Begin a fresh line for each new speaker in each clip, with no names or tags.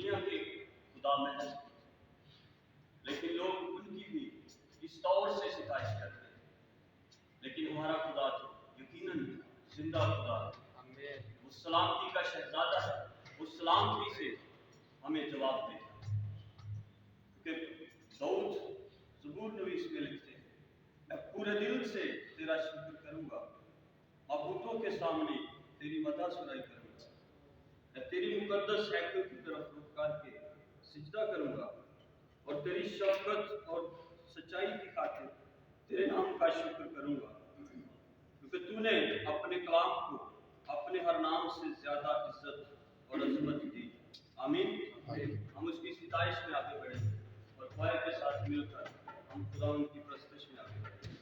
दुनिया के खुदा महज, लेकिन लोग उनकी भी इस तौर से सिफारिश करते हैं। लेकिन हमारा खुदा तो यकीनन जिंदा खुदा, वो सलामती का शहजादा है। वो सलामती से हमें जवाब देता है। क्योंकि दाऊद ज़बूर नवीस में लिखते हैं, मैं पूरे दिल से तेरा शुक्र करूंगा, माबूदों के सामने तेरी मदद सुनाई करूंगा, मैं तेरी मुकद्दस हैकल की तरफ रुख करके सिजदा करूंगा और तेरी शफकत और सच्चाई की खातिर तेरे नाम का शुक्र करूंगा, क्योंकि तूने अपने कलाम को अपने हर नाम से ज्यादा इज्जत और अजमत दी। आमीन। हम उसकी सिताइश में आगे बढ़ेंगे और खुदा के साथ मिलकर हम खुदा उनकी प्रस्तुति में आगे बढ़ेंगे।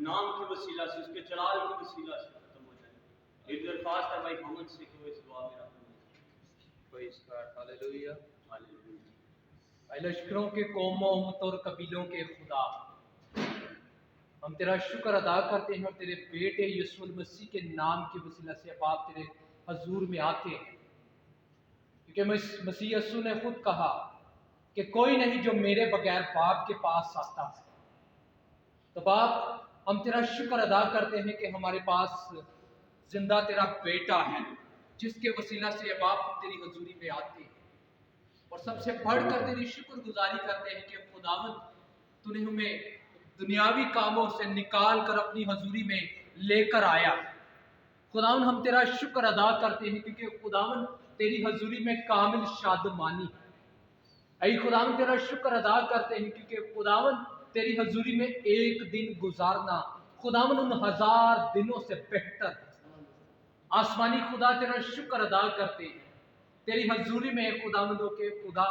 नाम के वसीला से, उसके जलाल के वसीला से खत्म हो जाए। एक दरख्वास्त है भाई मोहम्मद से कि वो इस दुआ में हालेलुया हालेलुया।
लश्करों के कौमों उम्मतों और कबीलों के खुदा, हम तेरा शुक्र अदा करते हैं और तेरे बेटे यीशु मसीह के नाम के वसीला से अब आप तेरे हजूर में आते हैं, क्योंकि मसीह यीशु ने खुद कहा कि कोई नहीं जो मेरे बगैर बाप के पास आता है। तो बाप, हम तेरा शुक्र अदा करते हैं कि हमारे पास जिंदा तेरा बेटा है, जिसके वसीला से अब आप तेरी हजूरी में आते हैं। और सबसे बढ़कर तेरी शुक्रगुजारी करते हैं कि खुदावंद तूने हमें दुनियावी कामों से निकाल कर अपनी हजूरी में लेकर आया। खुदावन हम तेरा शुक्र अदा करते हैं क्योंकि खुदावन तेरी हजूरी में कामिल शादमानी है। ऐ खुदावन तेरा शुक्र अदा करते हैं क्योंकि खुदावन तेरी हजूरी में एक दिन गुजारना खुदावन उन 1000 दिनों से बेहतर है। आसमानी खुदा तेरा शुक्र अदा करते हैं तेरी हजूरी में खुदावंदों के खुदा,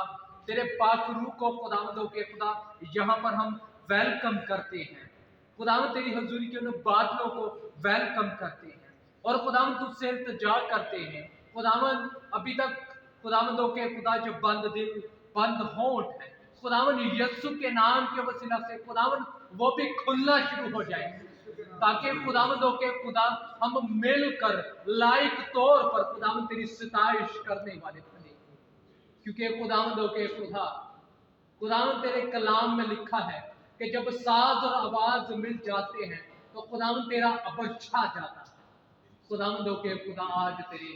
तेरे पाक रूह को खुदावंदों के खुदा यहाँ पर हम वेलकम करते हैं। खुदावंद तेरी हजूरी के उन बादलों को वेलकम करते हैं और खुदावंद तुझसे इल्तिजा करते हैं। खुदावंद अभी तक खुदावंदों के खुदा जो बंद दिल बंद होंठ है खुदावंद यीशु के नाम के वसीला से खुदावंद वो भी खुलना शुरू हो जाए ताकि खुदावंदों के खुदा हम मिलकर लायक तौर पर खुदावंद तेरी सिताइश करने वाले बने। क्योंकि खुदावंदों के खुदा, खुदावंद तेरे कलाम में लिखा है कि जब साज और आवाज मिल जाते हैं तो खुदावंद तेरा अबर छा जाता है। खुदावंदों के खुदा आज तेरे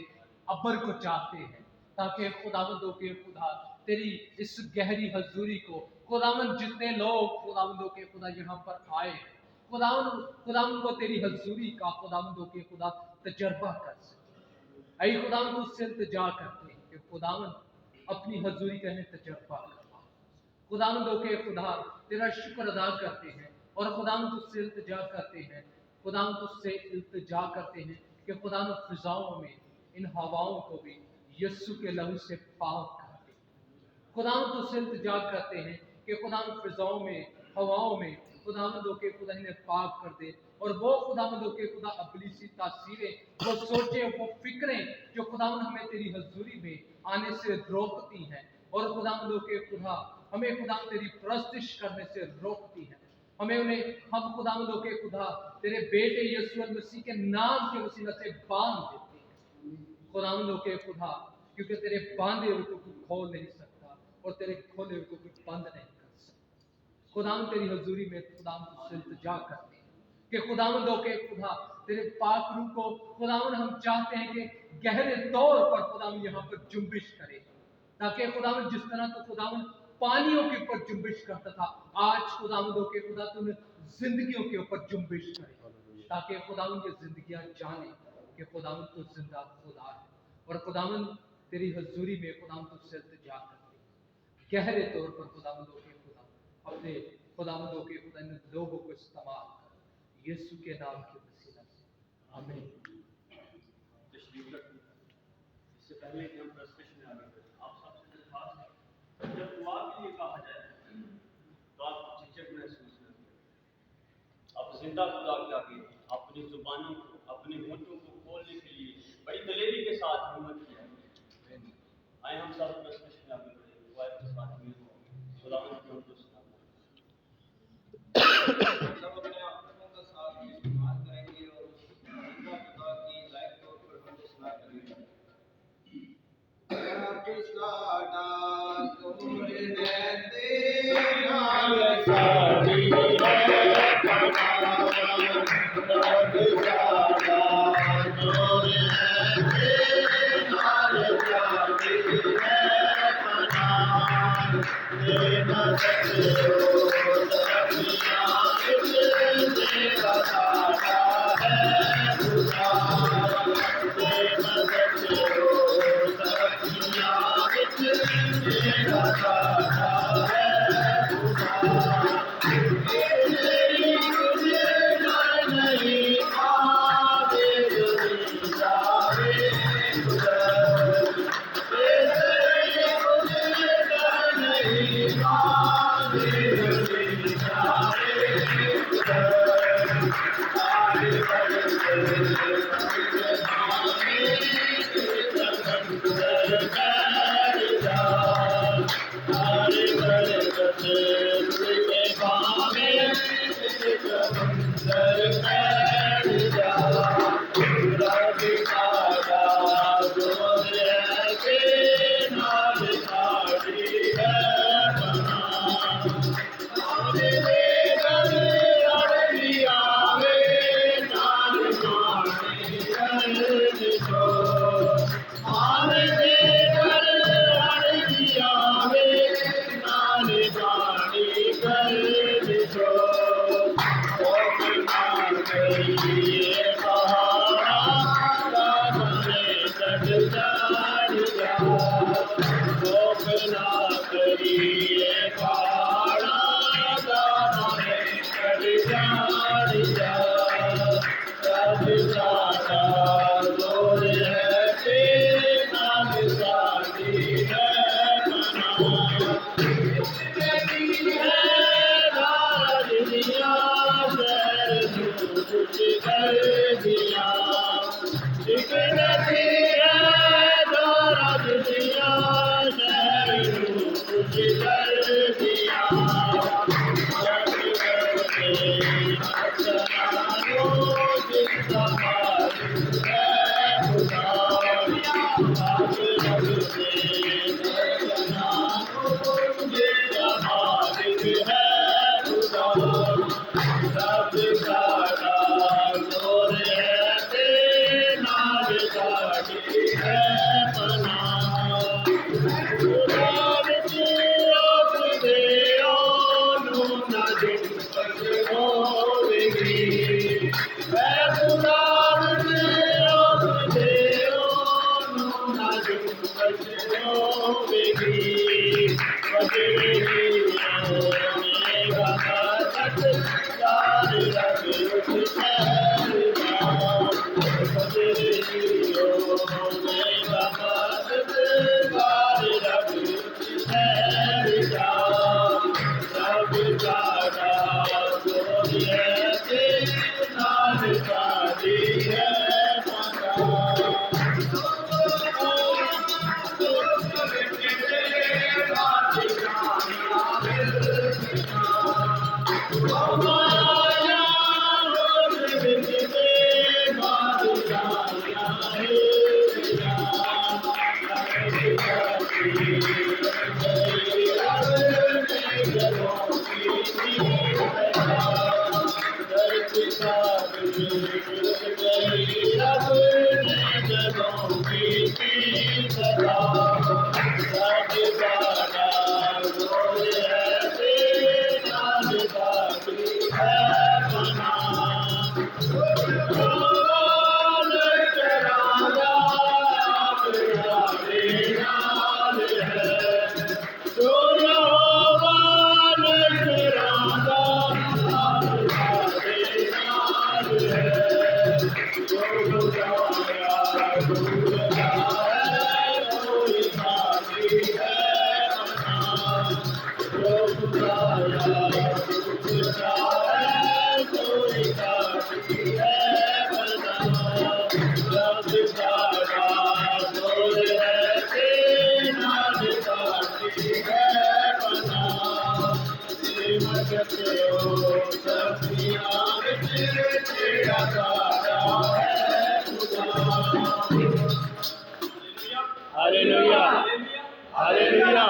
अबर को चाहते हैं ताकि खुदावंदों के खुदा तेरी इस गहरी हजूरी को खुदावंद जितने लोग खुदावंदों के खुदा यहाँ पर आए खुदावंद को तेरी हजूरी का खुदावंदों के खुदा तजर्बा कर सके। ऐ खुदावंद तुझसे इल्तिजा करते हैं कि खुदावंद अपनी हजूरी का तजर्बा करवा। खुदावंदों के खुदा तेरा शुक्र अदा करते हैं और खुदावंद तुझसे इल्तिजा करते हैं, खुदावंद तुझसे इल्तिजा करते हैं कि खुदावंद फिजाओं में इन हवाओं को भी यीशु के लहू से पाक कर दे। खुदावंद तुझसे इल्तिजा करते हैं कि खुदावंद फिजाओं में हवाओं में खुदावंदों के खुदा इन्हें पाक कर दे और वो खुदावंदों के खुदा अबलीसी तासीरें, वो सोचें, वो फिक्रें जो खुदावंद हमें तेरी हजूरी में आने से रोकती हैं और खुदावंदों के खुदा हमें खुदा तेरी प्रस्तिश करने से रोकती है, हमें उन्हें हम खुदावंदों के खुदा तेरे बेटे यीशु मसीह के नाम के वसीला से बांध देते हैं। खुदावंदों के खुदा क्योंकि तेरे बांधे हुए को कुछ खोल नहीं सकता और तेरे खोले हुए को कुछ बंद नहीं कर सकता। खुदावंद तेरी हजूरी में खुदावंद तुझसे इल्तिजा करते हैं कि खुदावंदों के खुदा तेरे पाक रूह को खुदावंद हम चाहते हैं कि गहरे तौर पर खुदावंद यहाँ पर जुम्बिश करे ताकि खुदावंद जिस तरह तो खुदावंद पानियों के ऊपर जुम्बिश करता था आज खुदावंदों के खुदा तुम जिंदगियों के ऊपर जुम्बिश करे ताकि खुदावंद की जिंदगियां जाने कि खुदावंद तो जिंदा खुदा है और खुदावंद तेरी हजूरी में खुदावंद तुझसे इल्तिजा करते हैं गहरे तौर पर खुदावंदों के खुदा अपने खुदावंदों के खुदा इन लोगों को इस्तेमाल कर यीशु के नाम के वसीला से आमीन।
इससे पहले कि हम प्रश्न में आगे बढ़ें, आप सबसे दरख्वास्त है जब दुआ के लिए कहा जाए तो आप झिझक महसूस न करें। आप जिंदा खुदा के आगे अपनी जुबानों को अपने होठों को खोलने के लिए बड़ी दलेरी के साथ हिम्मत किया है। आए हम सब प्रश्न में आगे बढ़ें, दुआ के साथ में खुदावंद की हमको
सब अपने आंखों का साथ इस्तेमाल करेंगे और जिंदा खुदा की लायक तौर पर हम सुना करेंगे। रब साडा दूर है तेरा साडी है पनाह रब साडा दूर है तेरा साडी है पनाह देना सकते
करिए पहाड़ा दामने चढ़ जा शोक ना करिए पहाड़ा दामने चढ़ जा सब सादा जोर है तेरा साथी है मना कुछ कर दिया दिखती है राज दिया कुछ कर दिया हालेलुया हालेलुया।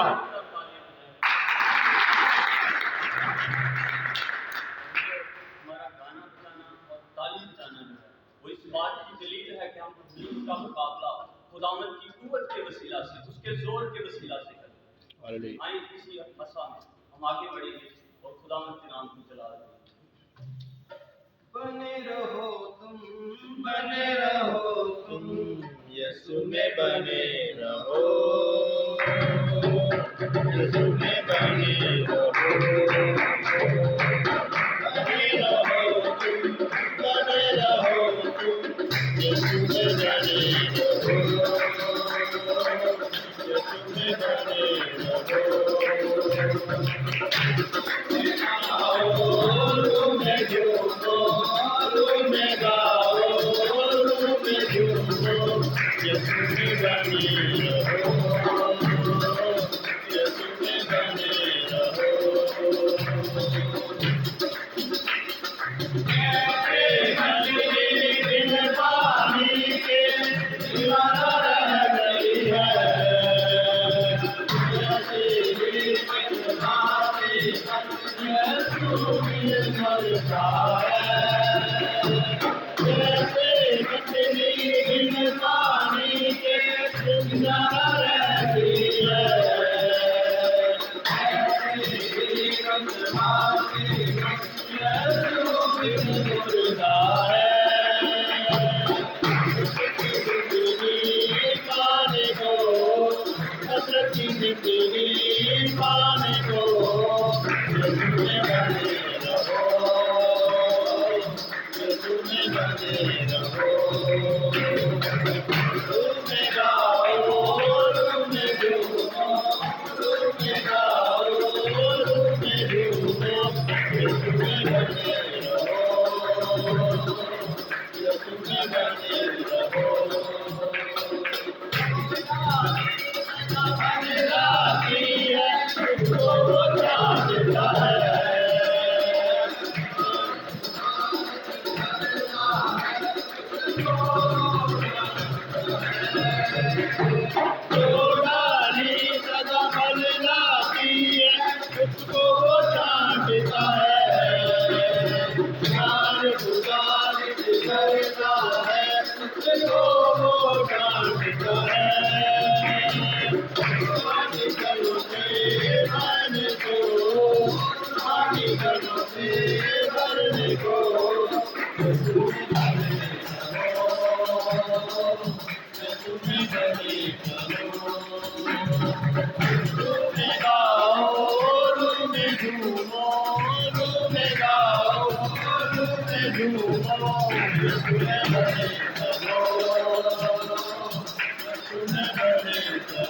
हमारा गाना बजाना और तालीम जाना जो है वो इस बात की दलील है कि हम इब्लीस का मुकाबला खुदावंद की कुव्वत के वसीला से उसके जोर के वसीला से करें। आइए इसी मसा में हम आगे बढ़ेंगे और खुदावंद के नाम को जला देंगे।
बने रहो तुम यीशु में बने रहो, यीशु में बने रहो, बने रहो तुम यीशु में बने रहो, यीशु में बने रहो।
खुदा है, पाने को हसरत की जिंदगी पाने को यीशु में बने रहो, यीशु में बने रहो। रूह में गाओ, रूह में झूमो, रूह में गाओ, रूह में झूमो, यीशु में बने रहो, यीशु में बने रहो। राती है उसको वो जानता है, जो डाली सदा बदलाती है उसको वो जानता है। प्यार खुदा करता है उसको वो जानता है। आदि करो से भरने को, आदि करो से भरने को, यीशु में बने रहो, यीशु में बने रहो। रूह में गाओ, रूह में झूमो, रूह में गाओ, रूह में झूमो, यीशु में बने रहो, यीशु में बने रहो।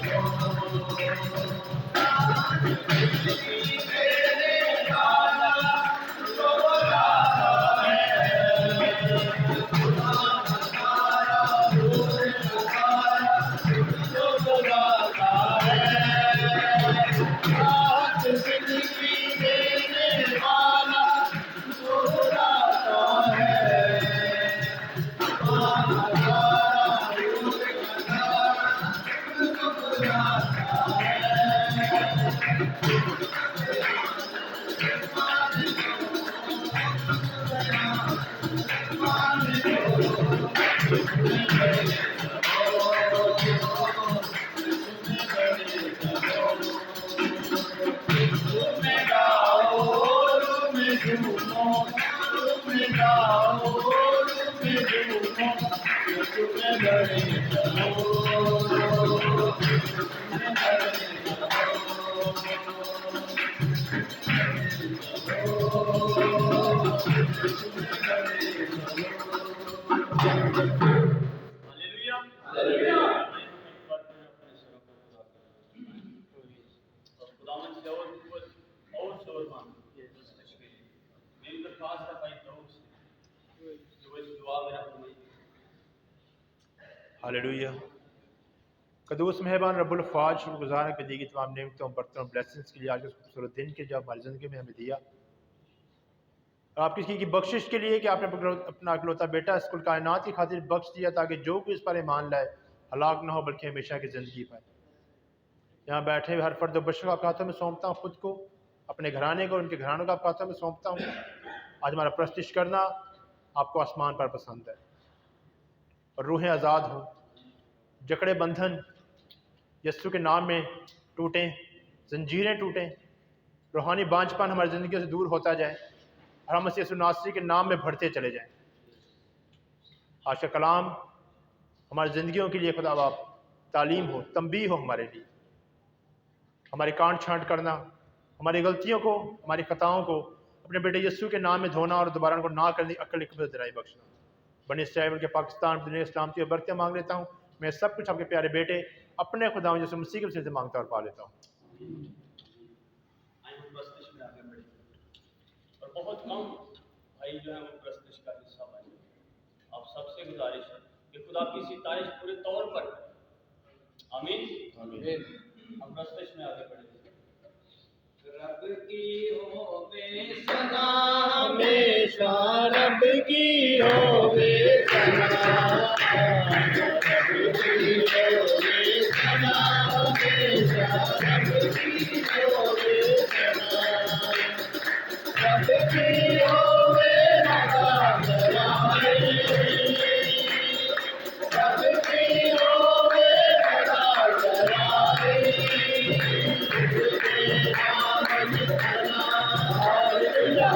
हालेलुया। कदूस मेहरबान रब्बुल फ़ाज शुक्रगुज़ार के दी गई तमाम नेमतों बरतों ब्लेसिंग्स के लिए आज इस खूबसूरत दिन के जब हमारी ज़िंदगी में हमें दिया, और आपकी की बख्शिश के लिए कि आपने अपना अकलौता बेटा इसकुल कायनात की खातिर बख्श दिया ताकि जो कोई इस पर ईमान लाए हलाक ना हो बल्कि हमेशा की ज़िंदगी पाए। यहाँ बैठे हुए हर फर्द बशर आपके हाथों में सौंपता हूँ, खुद को, अपने घराने को, उनके घरानों को आपके हाथों में सौंपता हूँ। आज हमारा प्रस्तिश करना आपको आसमान पर पसंद है और रूहें आज़ाद हों, जकड़े बंधन यस्सु के नाम में टूटें, जंजीरें टूटें, रूहानी बांझपन हमारी ज़िंदगी से दूर होता जाए और हम यीशु नासरी के नाम में बढ़ते चले जाएं। आज का कलाम हमारी ज़िंदगियों के लिए खुदा बाप तालीम हो, तंबीह हो हमारे लिए, हमारे कांट छांट करना, हमारी गलतियों को, हमारी ख़ताओं को अपने बेटे यीशु के नाम में धोना और दोबारा उनको ना करने की अक्ल हिकमत दिलाई बख्शना। बनी इसराइल के पाकिस्तान दुनिया इस्लाम की बरकतें मांग लेता हूँ। मैं सब कुछ आपके प्यारे बेटे अपने खुदा यीशु मसीह के वसीले से मांगता और पा लेता हूँ।
और बहुत कम भाई जो है वो प्रस्तुत का हिस्सा बने। आप सबसे गुजारिश है कि खुदा की सितारिश पूरे तौर पर। आमीन। हम प्रस्तुत में आगे बढ़े।
रब की होवे सना
हमेशा रब की होवे सना, रब की होवे सना, हमेशा रब की होवे सना, रब की होवे मदा कराए, रब की होवे मदा कराए, हालेलुया।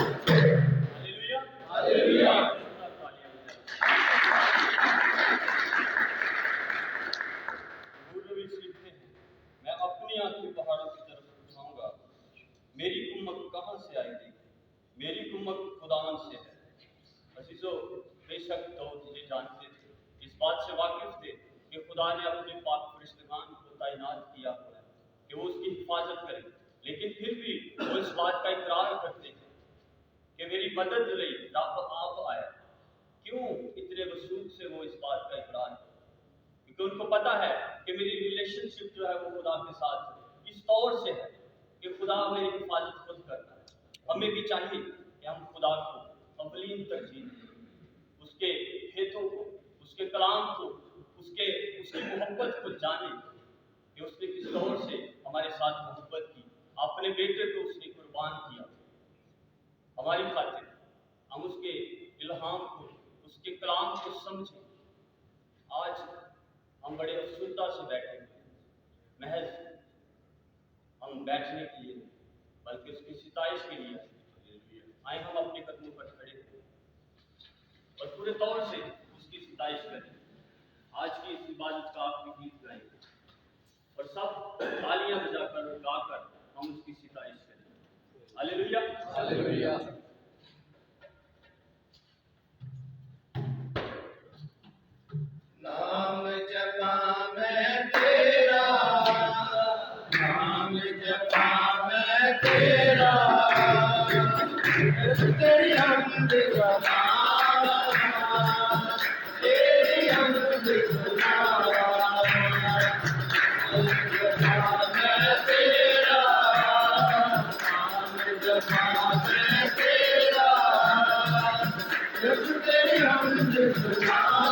Hallelujah hallelujah. गुरु सीखते हैं, मैं अपनी आंखें पहाड़ों की तरफ उठाऊंगा, मेरी कुम्मत कहाँ से आएगी? मेरी कुम्मत खुदावन से है। अजीजों, बेशक तो ये जानते थे, इस बात से वाकिफ थे कि खुदा ने अपने पाक फरिश्तगान को तैनात किया हुआ है कि वो उसकी हिफाजत करें, लेकिन फिर भी वो इस बात का इकरार करते हैं कि मेरी मदद रही रब आप आया। क्यों इतने वसूल से वो इस बात का इकरार है? क्योंकि उनको पता है कि मेरी रिलेशनशिप जो है वो खुदा के साथ इस तौर से है कि खुदा मेरी हिफाजत खुद करता है। हमें भी चाहिए कि हम खुदा को अवलीन तरजीह दें, उसके हेतों को, उसके कलाम को, उसकी मोहब्बत को जाने कि उसने किस तौर से हमारे साथ मोहब्बत की, अपने बेटे को उसने कुर्बान किया हमारी खातिर। हम उसके इल्हाम को, उसके कलाम को समझें। आज हम बड़े अफसुर्दा से बैठे हैं, महज हम बैठने के लिए बल्कि उसकी सिताइश के लिए आए। हम अपने कदमों पर खड़े हैं और पूरे तौर से उसकी सिताइश करें। आज की इस इबादत का आखिरी गीत गाएं और सब तालियां बजाकर और गाकर हम उसकी सिताइश करें। Hallelujah
hallelujah.
नाम जपा मैं तेरा, नाम जपा मैं तेरा, तेरी हमद गवारा, तेरी हमद गवारा। नाम जपा मैं तेरा, नाम जपा मैं तेरा, तेरी हमद गवारा,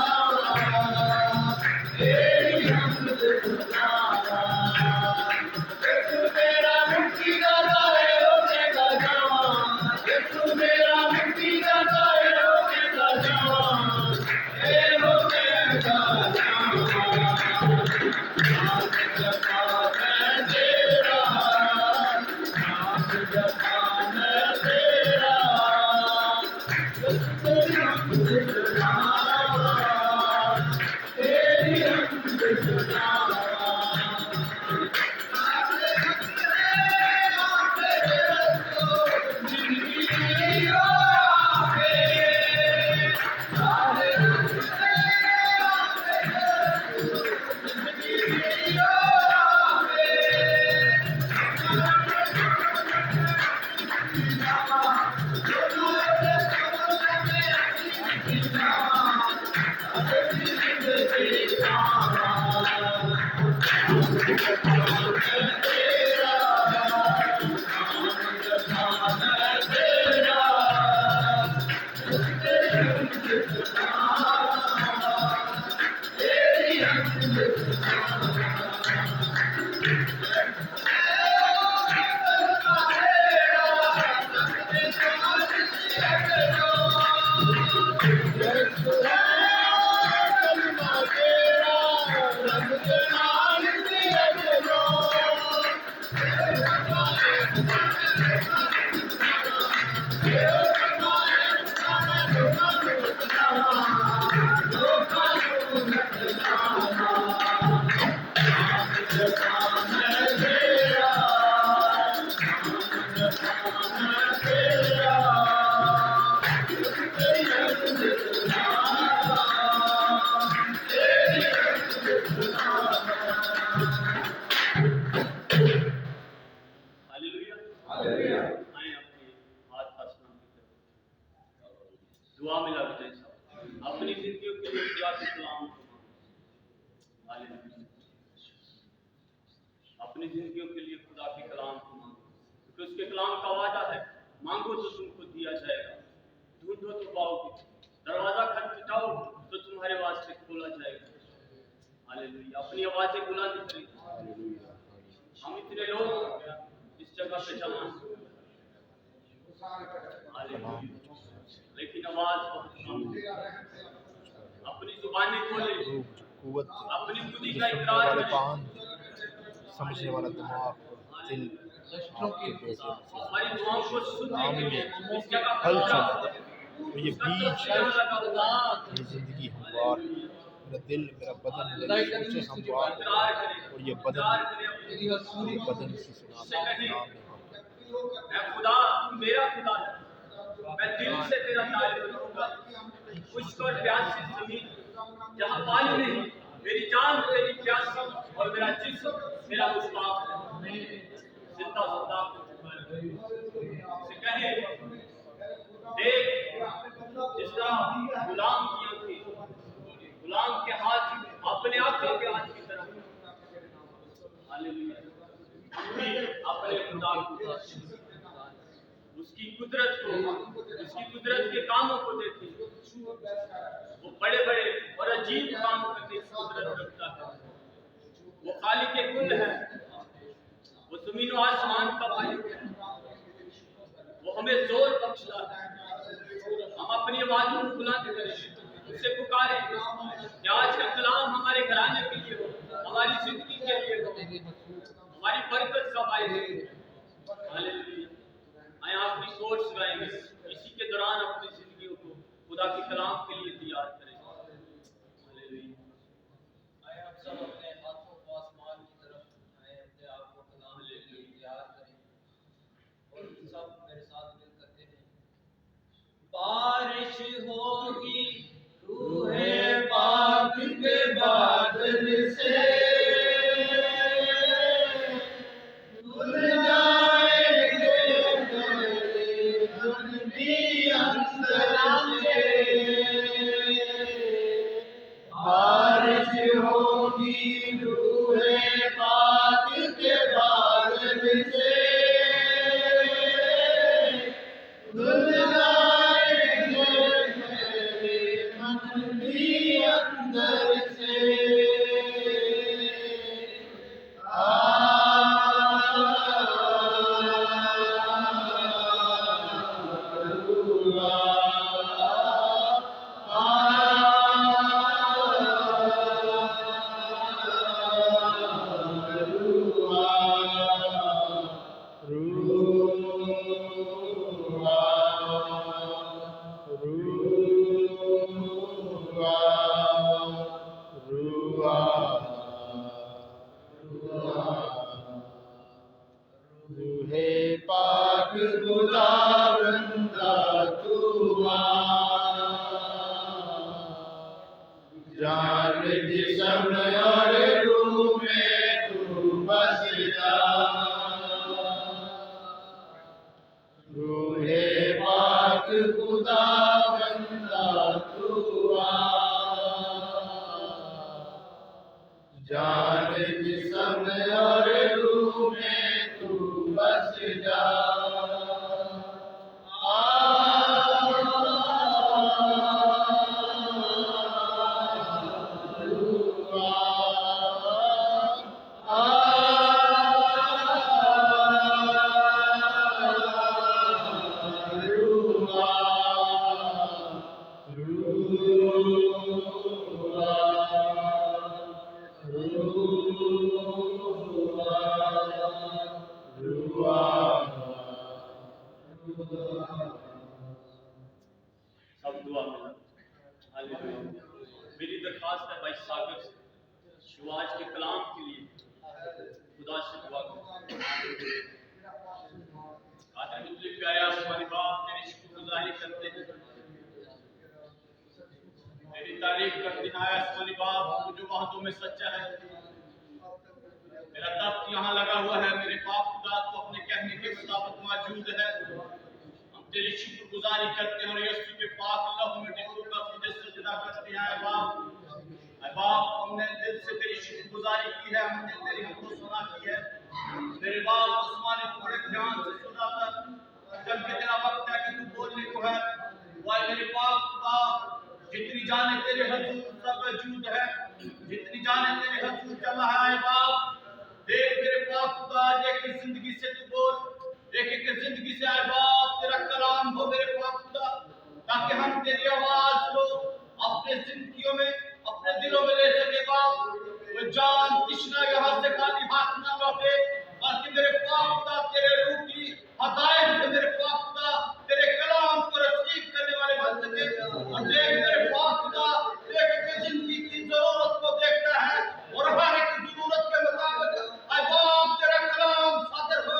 तेरी हमद गवारा। यीशु मेरा मुक्तिदाता है, होने का जवान। यीशु मेरा मुक्तिदाता है, होने का जवान। हे होने का जवान। नाम जपा मैं तेरा, नाम जपा मैं तेरा।
हालेलुया। आए अपने हाथ आसमान की तरफ दुआ में लग जाए सब अपनी जिंदगियों के लिए खुदा के कलाम को मांगो। हालेलुया। अपनी जिंदगियों के लिए खुदा के कलाम को मांगो क्योंकि उसके कलाम का वादा है, मांगो तो तुमको दिया जाएगा, ढूंढो तो पाओगे, दरवाजा खटखटाओ तो तुम्हारे वास्ते खोला जाएगा। हालेलुया। अपनी आवाजें बुलंद करें। हम इतने लोग इस जगह पे जमा हैं। हालेलुया। लेकिन आवाज बहुत कम है। अपनी जुबानें खोले, अपनी खुदी का इकरार करें।
समझने वाला दिमाग दिल
हमारी दुआओं को सुनने के लिए इस जगह पर
हल
खड़ा
चल
हो।
तो ये बीज ये जिंदगी हमवार, मेरा दिल मेरा बदन मेरे सोचे हमवार, और ये बदन से सुना
मैं खुदा, तू मेरा खुदा है, मैं दिल से तेरा तारीफ करूंगा। खुश्क और प्यासी जमीन जहाँ पानी नहीं, मेरी जान तेरी प्यासी और मेरा जिस्म मेरा मुश्ताक है। जिंदा खुदा से कहे, देख जिस तरह गुलाम की आंखें गुलाम के हाथ अपने आंखों के हाथ की तरफ। हालेलुया। हम भी अपने खुदा को उसकी कुदरत के कामों को देखें। वो बड़े बड़े और अजीब काम करने की कुदरत रखता है। वो खालिक के कुल है, वो जमीन और आसमान का मालिक है, वो हमें जोर बख्शता है। हम अपनी आवाज़ों को बुलंद करें, उससे पुकारें कि आज का कलाम हमारे घराने के लिए हो, हमारी जिंदगी के लिए हो, हमारी बरकत का बायस हो। हालेलुया। आए आखिरी कोर्स गाएंगे, इसी के दौरान अपनी जिंदगियों को खुदा के कलाम के लिए तैयार करें। हालेलुया।
आए आप सब अपने हाथों को आसमान की तरफ उठाएं, अपने आप को कलाम के लिए तैयार करें और सब मेरे साथ मिल करते हैं। बारिश होगी रूहे पाक के बादल से, धुल जाएंगे गले भी अंदर से। बारिश होगी रूहे पाक के बादल से, धुल जाएंगे मेरे मन भी अंदर से।
रूहे पाक खुदावंदा तू आ, जान जिस्म और रूह में तू बस जा। रूहे पाक खुदावंदा तू आ, जान जिस्म और रूह में तू बस जा।
सब दुआ में लग। हालेलुया। मेरी दरखास्त है भाई सागर से, जो आज के कलाम के लिए खुदा से दुआ करें। आज करते हैं आसमानी बाप जो बातों में सच्चा है। मेरा तख्त यहाँ लगा हुआ है, मेरे बाप खुदा तो अपने कहने के मुताबिक मौजूद है। हम तेरी शुक्रगुजारी करते हैं और यीशु के पाक लहू में टिकू का तुझे सजदा करते हैं। ऐ बाप हमने दिल से तेरी शुक्रगुजारी की है, हमने तेरी हमको सुना की है। मेरे बाप आसमानी बड़े ध्यान से सुना कर जब तेरा वक्त है कि तू बोलने को है। वाह मेरे बाप खुदा, जितनी जाने तेरे हजूर सब मौजूद है, जितनी जाने तेरे हजूर चला है। बाप देख मेरे बाप खुदा, एक जिंदगी से तू बोल, एक जिंदगी से आए बाप तेरा कलाम हो मेरे बाप खुदा, ताकि हम तेरी आवाज को अपने जिंदगियों में अपने दिलों में ले सके। बाप वो जान तृष्णा यहाँ से खाली हाथ ना लौटे, बल्कि मेरे बाप खुदा तेरे रूह की हदायत से मेरे बाप खुदा तेरे कलाम को रसीद करने वाले बन सके। और देख मेरे बाप खुदा, देख के जिंदगी की जरूरत को देखता है और हर एक जरूरत के मुताबिक आए बाप तेरा कलाम सादर हो।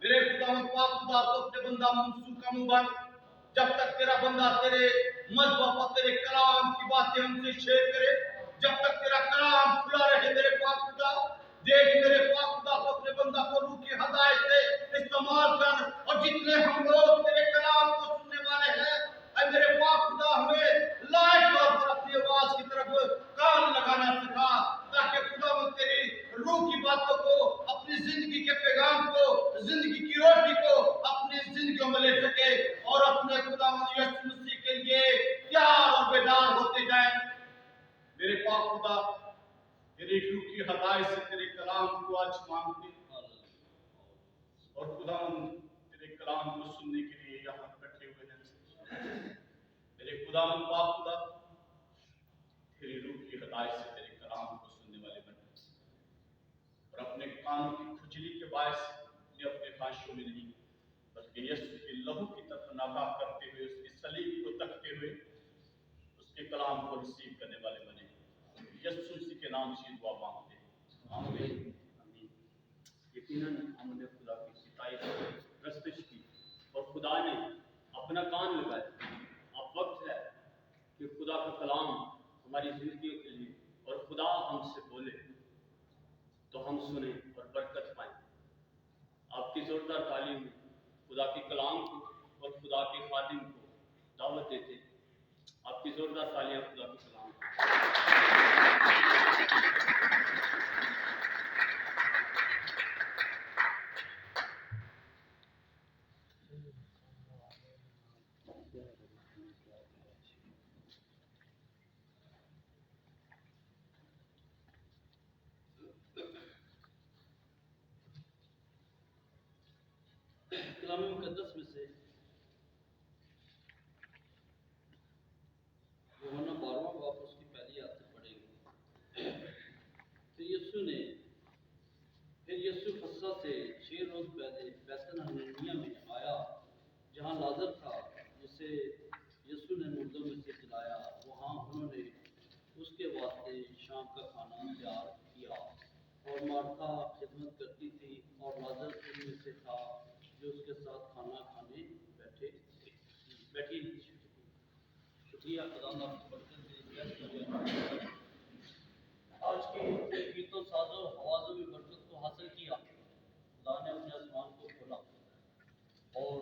मेरे खुदा पाक खुदा तो अपने बंदा मंसूर का मुंह बंद, जब तक तेरा बंदा तेरे मजहब और तेरे कलाम की बातें हमसे शेयर करे, जब तक तेरा कलाम खुला रहे मेरे पाक खुदा। देख मेरे पाक खुदा को अपने बंदा को रूह की हदायत से इस्तेमाल कर, और जितने हम लोग तेरे कलाम को सुनने वाले हैं, ऐ मेरे पाक खुदा हमें लायक तौर पर अपनी आवाज की तरफ कान लगाना सिखा, ताकि खुदा वो तेरी रूह की बातों को, अपनी जिंदगी के पैगाम को, जिंदगी की रोटी को अपनी जिंदगियों में ले सके और अपने खुदा यीशु मसीह के लिए तैयार और बेदार होते जाएं। मेरे पाक खुदा तेरी रूह की हदायत से तेरे कलाम को आज मांगते और खुदा तेरे कलाम को सुनने के लिए यहाँ इकट्ठे हुए हैं। मेरे खुदा पाक खुदा तेरी रूह की हदायत से तेरे कलाम को सुनने वाले बने और अपने कानों की खुजली के बायस ये अपने कांशों में नहीं, बल्कि यीशु के लहू की तरफ नागाह करते हुए, उसके सलीब को तकते हुए उसके कलाम को रिसीव करने वाले बने। यीशु मसीह के नाम से दुआ मांगते हैं, आमीन आमीन। यकीनन हमने खुदा की सिताइश प्रस्तुत की और खुदा ने अपना कान लगाया। अब वक्त है कि खुदा का कलाम हमारी जिंदगियों के लिए और खुदा हमसे बोले तो हम सुने और बरकत पाएं। आपकी जोरदार तालीम में खुदा के कलाम को और खुदा के खादिम को दावत देते हैं। आपकी जोरदार तालियां खुदा के कलाम को।
कलाम मुकद्दस में से यूहन्ना 12वां बाब उसकी पहली आयत से पढ़ेंगे। फिर यीशु फसह से 6 रोज पहले बैतलहम में आया, जहाँ लाजर था जिसे यीशु ने मुर्दों में से जिलाया। वहाँ उन्होंने उसके वास्ते शाम का खाना तैयार किया, और मार्था खिदमत करती थी और लाजर उनमें से था जो उसके साथ खाना खाने बैठी थी। शुक्रिया खुदा आपको बरकत दे। आज की गीतों साजों आवाज़ों में बरकत को हासिल किया। खुदा ने अपने आसमान को खोला और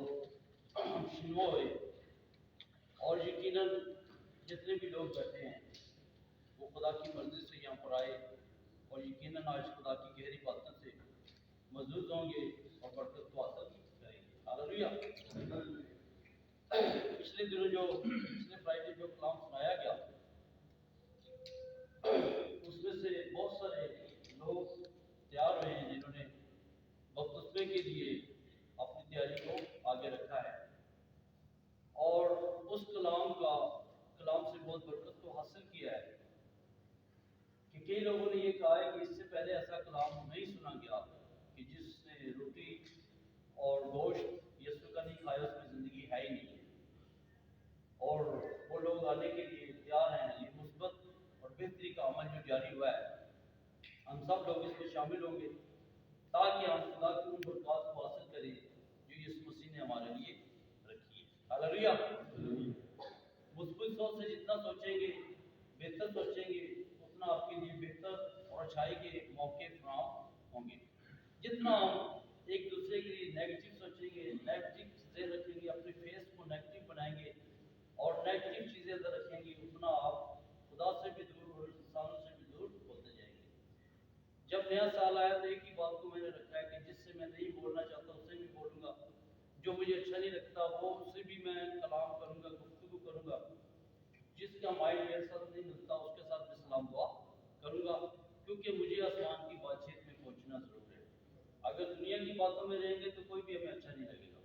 शिनवा हुए, और यकीनन जितने भी लोग बैठे हैं वो खुदा की मर्जी से यहाँ पर आए और यकीनन आज खुदा की गहरी बातों से मजबूत होंगे और बरकत को हासिल करेंगे। हालेलुया। पिछले दिनों पिछले फ्राइडे जो कलाम सुनाया गया, उसमें से बहुत सारे लोग तैयार हुए हैं जिन्होंने बपतिस्मे के लिए अपनी तैयारी को आगे रखा है, और उस कलाम से बहुत बरकत को हासिल किया है। कि कई लोगों ने ये कहा है कि इससे पहले ऐसा कलाम नहीं सुना गया कि जिसने रोटी और गोश्त यीशु का नहीं खाया उसमें ज़िंदगी है ही नहीं है, और वो लोग आने के लिए तैयार हैं। ये मुस्बत और बेहतरी का अमल जो जारी हुआ है, हम सब लोग इसमें शामिल होंगे ताकि हम खुदा की उन बरकत को हासिल करें जो यीशु मसीह ने हमारे लिए रखी है। हालेलुया। मुस्बत सोच से जितना सोचेंगे बेहतर सोचेंगे उतना आपके लिए बेहतर और अच्छाई के मौके फराहम होंगे। जितना हम एक दूसरे के लिए नेगेटिव सोचेंगे, नेगेटिव चीज़ें रखेंगे, अपने फेस को नेगेटिव बनाएंगे और नेगेटिव चीज़ें अंदर रखेंगे, उतना आप खुदा से भी दूर और इंसानों से भी दूर होते जाएंगे। जब नया साल आया तो एक ही बात को मैंने रखा है कि जिससे मैं नहीं बोलना चाहता उससे भी बोलूँगा, जो मुझे अच्छा नहीं लगता वो उससे भी मैं कलाम करूँगा, गुफ्तगू करूँगा, जिसका माइंड मेरे साथ नहीं मिलता उसके साथ मैं सलाम दुआ करूँगा, क्योंकि मुझे आसमान की बातचीत में पहुँचना ज़रूर है। अगर दुनिया की बातों में रहेंगे तो कोई भी हमें अच्छा नहीं लगेगा,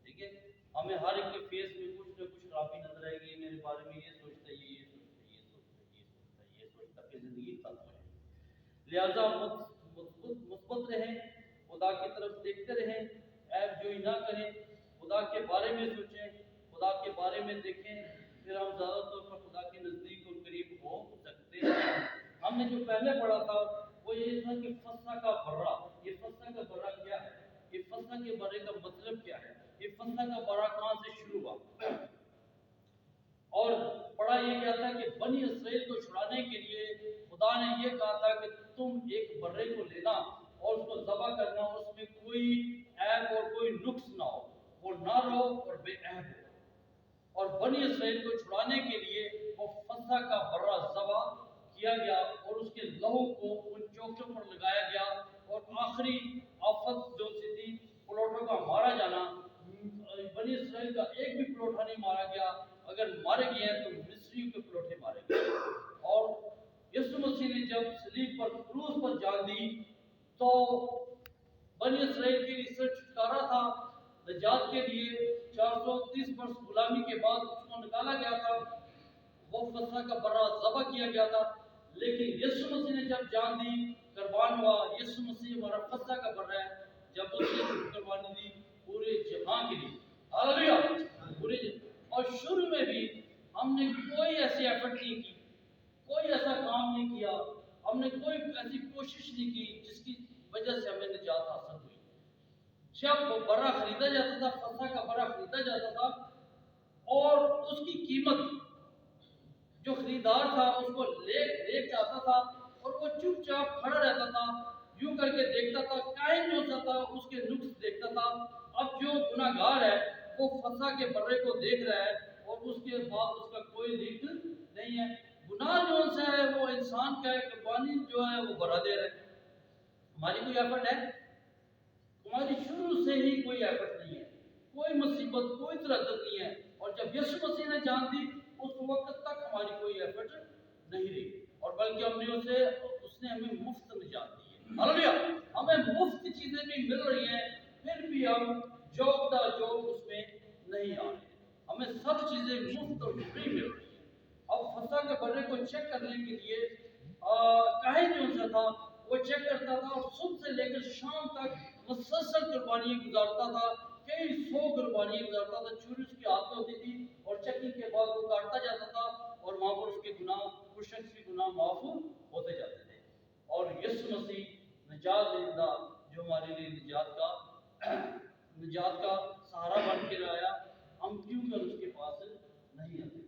ठीक है। हमें हर एक के फेस में कुछ न कुछ खराबी नजर आएगी, मेरे बारे में ये सोचता है, ये सोचता है, ये सोचता है, ये सोचता है कि ज़िंदगी तल्ख है। लिहाजा मुस्बत रहें, खुदा की तरफ देखते रहें, ऐब जोई ना करें, खुदा के बारे में सोचें, खुदा के बारे में देखें, फिर हम ज़्यादा तौर पर खुदा के नज़दीक और करीब हो सकते हैं। हमने जो पहले पढ़ा था वो ये था कि फसह का बर्रा, ये फसह का बर्रा क्या है, ये फसह के बर्रे का मतलब क्या है, ये फसह का बर्रा कहाँ से शुरू हुआ। और पढ़ा ये क्या था कि बनी इसराइल को छुड़ाने के लिए खुदा ने ये कहा था कि तुम एक बर्रे को लेना और उसको ज़बह करना, उसमें कोई ऐब और कोई नुक्स ना हो, वो ना रहो और बेऐब हो। और बनी इसराइल को छुड़ाने के लिए वो फसह का बर्रा ज़बह किया गया और उसके लहू को उन चौकियों पर लगाया गया। और आखिरी आफत जो सी थी, प्लॉटों का मारा जाना, बनी इसराइल का एक भी प्लॉटा नहीं मारा गया, अगर मारे गए हैं तो मिस्रियों के प्लॉटे मारे गए। और यीशु मसीह ने जब सलीब पर क्रूस पर जान दी तो बनी इसराइल के लिए सिर्फ छुटकारा था, निजात के लिए 430 वर्ष गुलामी के बाद उसको निकाला गया था, वो फसह का बर्रा ज़बह किया गया था। लेकिन यीशु मसीह ने जब जान दी, कुर्बान हुआ, यीशु मसीह हमारा फसह का बर्रा है, जब उसने कुर्बानी दी पूरे जहां के लिए, हालेलुया, पूरे और शुरू में भी हमने कोई ऐसी एफर्ट नहीं की, कोई ऐसा काम नहीं किया, हमने कोई ऐसी कोशिश नहीं की जिसकी वजह से हमें निजात हासिल हुई। जब बर्रा खरीदा जाता था, फसह का बर्रा खरीदा जाता था और उसकी कीमत जो खरीदार था उसको ले जाता था और वो चुपचाप खड़ा रहता था, यूं करके देखता था, कायन जो सा था उसके नुक्स देखता था। अब जो गुनाहगार है वो फसह के बर्रे को देख रहा है और उसके बाद उसका कोई जिक्र नहीं है। गुनाह जो सा है वो इंसान का है, कुर्बानी जो है वो बर्रा दे रहा है। हमारी कोई एफर्ट है? हमारी शुरू से ही कोई एफर्ट नहीं है, कोई मुसीबत, कोई तरद्दुद नहीं है। और जब यीशु मसीह ने जान दी उस वक्त तक हमारी कोई एफर्ट नहीं रही, और बल्कि हमने उसने हमें मुफ्त निजात दी है। हालेलुया, हमें मुफ्त चीजें भी मिल रही हैं, फिर भी हम जॉब उसमें नहीं आ रहे, हमें सब चीजें मुफ्त और फ्री मिल रही हैं। अब फसह के बर्रे को चेक करने के लिए काहे जो सा था वो चेक करता था और सुबह से लेकर शाम तक मुसलसल कुर्बानियां गुजारता था, कई 100 कुर्बानियां गुजारता था। चोरी उसकी आदत होती थी और चेकिंग के बाद वो काटता जाता था और वहां पर उसके गुनाह, उस शख्स के गुनाह माफ होते जाते थे। और यीशु मसीह निजात देता जो हमारे लिए निजात का सहारा बन के आया, हम क्यों कर उसके पास नहीं आते।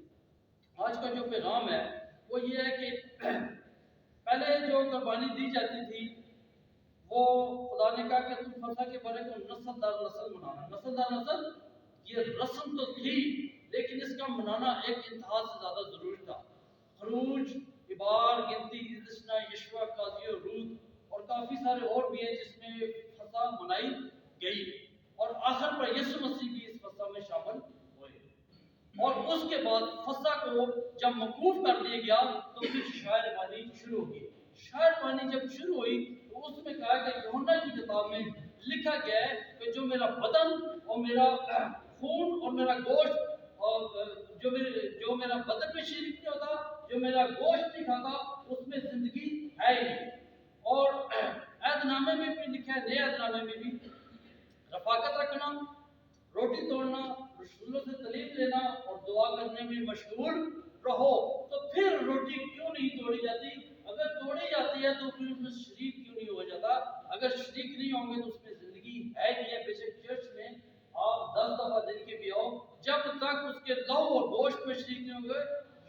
आज का जो पैगाम है वो ये है कि पहले जो कुर्बानी दी जाती थी वो खुदा ने कहा कि तुम फसह के बर्रे को नस्ल दर नस्ल मनाना। नस्ल दर नस्ल ये रस्म तो थी, लेकिन इसका मनाना एक इंतहा से ज्यादा जरूरी था। खरूज, इबार, गिनती, इस्ना, यशवा, काजी और रूत और काफी सारे और भी हैं जिसमें फसह मनाई गई, और आखिर पर यीशु मसीह भी इस फसह में शामिल हुए। और उसके बाद फसह को जब मकूफ कर दिया गया तो फिर शायरबानी शुरू होगी। शायरबानी जब शुरू हुई तो उसमें कहा गया, यूहन्ना की किताब में लिखा गया है कि जो मेरा बदन और मेरा खून और मेरा गोश्त और जो मेरा बदन में शरीक नहीं होता, जो मेरा गोश्त नहीं खाता, उसमें जिंदगी है ही नहीं। और ऐदनामे में भी लिखा है, नए ऐदनामे में भी, रफाकत रखना, रोटी तोड़ना, रसूलों से तलीम लेना और दुआ करने में मशगूल रहो। तो फिर रोटी क्यों नहीं तोड़ी जाती? अगर तोड़ी जाती है तो फिर उसमें शरीक क्यों नहीं हो जाता? अगर शरीक नहीं होंगे तो उसमें जिंदगी है नहीं है। बेशक चर्च में आप 10 दफा दिन के भी आओ, जब तक उसके लहू और गोश्त में शरीक नहीं होंगे,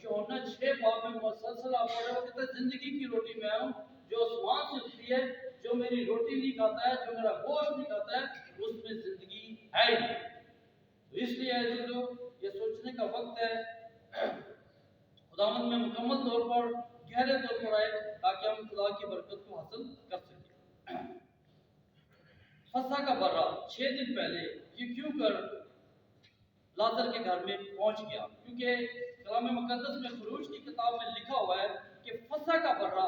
यूहन्ना 6 बाब में मुसलसल कहता है जिंदगी की रोटी मैं हूँ, जो आसमान से उतरी है, जो मेरी रोटी नहीं खाता है, जो मेरा गोश्त नहीं खाता है, उसमें जिंदगी है ही नहीं। तो इसलिए ऐसे लोग ये सोचने का वक्त है खुदावंद में मुकम्मल तौर पर गहरे तौर पर आए ताकि हम खुदा की बरकत को हासिल कर सकें। फसह का बर्रा 6 दिन पहले ये क्यों कर लाजर के घर में पहुंच गया? क्योंकि कलाम मुकद्दस में खरूज की किताब में लिखा हुआ है कि फसह का बर्रा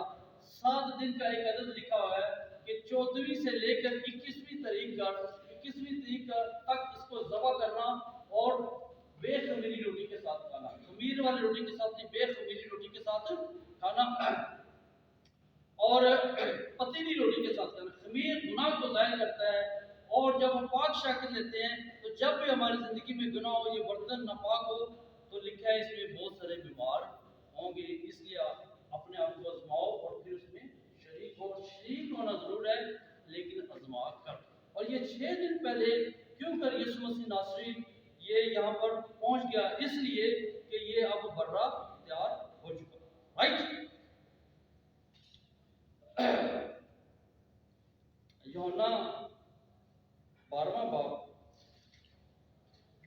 7 दिन का एक अदद लिखा हुआ है कि 14वीं से लेकर 21वीं तारीख तक इसको ज़बह करना और बेखमीरी रोटी के साथ खाना, खमीर वाली रोटी के साथ नहीं, बेखमीरी रोटी के साथ खाना और पतीली रोटी के साथ खाना। खमीर गुनाह को ज़ाहिर करता है और जब हम पाक शाकिर लेते हैं तो जब भी हमारी ज़िंदगी में गुनाह हो, ये बर्तन नापाक हो, तो लिखा है इसमें बहुत सारे बीमार होंगे। इसलिए अपने आप को आजमाओ और फिर उसमें शरीक हो। शरीक होना ज़रूर है लेकिन आजमा कर। और ये 6 दिन पहले क्यों कर यीशु मसीह नासरी ये यहाँ पर पहुँच गया? इसलिए कि ये अब बर्रा तैयार हो चुका। राइट, यूहन्ना 12वां बाब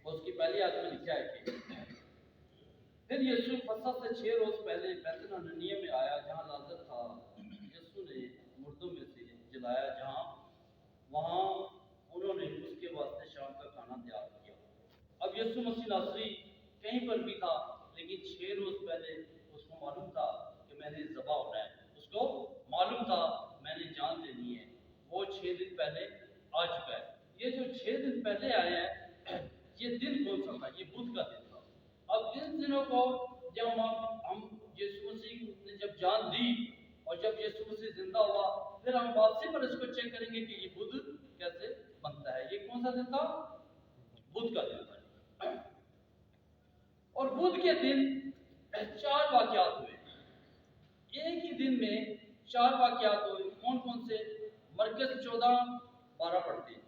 उसकी पहली आयत में लिखा है कि फिर यीशु फसह से 6 रोज पहले बैतनिय्याह में आया जहाँ लाजर था, यीशु ने मुर्दों में से जलाया, जहाँ वहाँ उन्होंने उसके वास्ते शाम का खाना तैयार किया। अब यीशु मसीह नासरी कहीं पर भी था, लेकिन 6 रोज पहले उसको मालूम था कि मैंने ज़बह होना है, उसको मालूम था मैंने जान देनी है। वो 6 दिन पहले आ चुका है। ये जो 6 दिन पहले आया है, ये दिन कौन सा था? ये बुध का दिन था। अब इन दिनों को जब हम यीशु मसीह ने जब जान दी और जब यीशु मसीह जिंदा हुआ, फिर हम वापसी पर इसको चेक करेंगे कि ये बुध कैसे बनता है। ये कौन सा दिन था? बुध का दिन था। और बुध के दिन 4 वाकयात हुए। एक ही दिन में 4 वाकयात हुए। कौन कौन से? मरकज़ 14:12 पढ़ते हैं।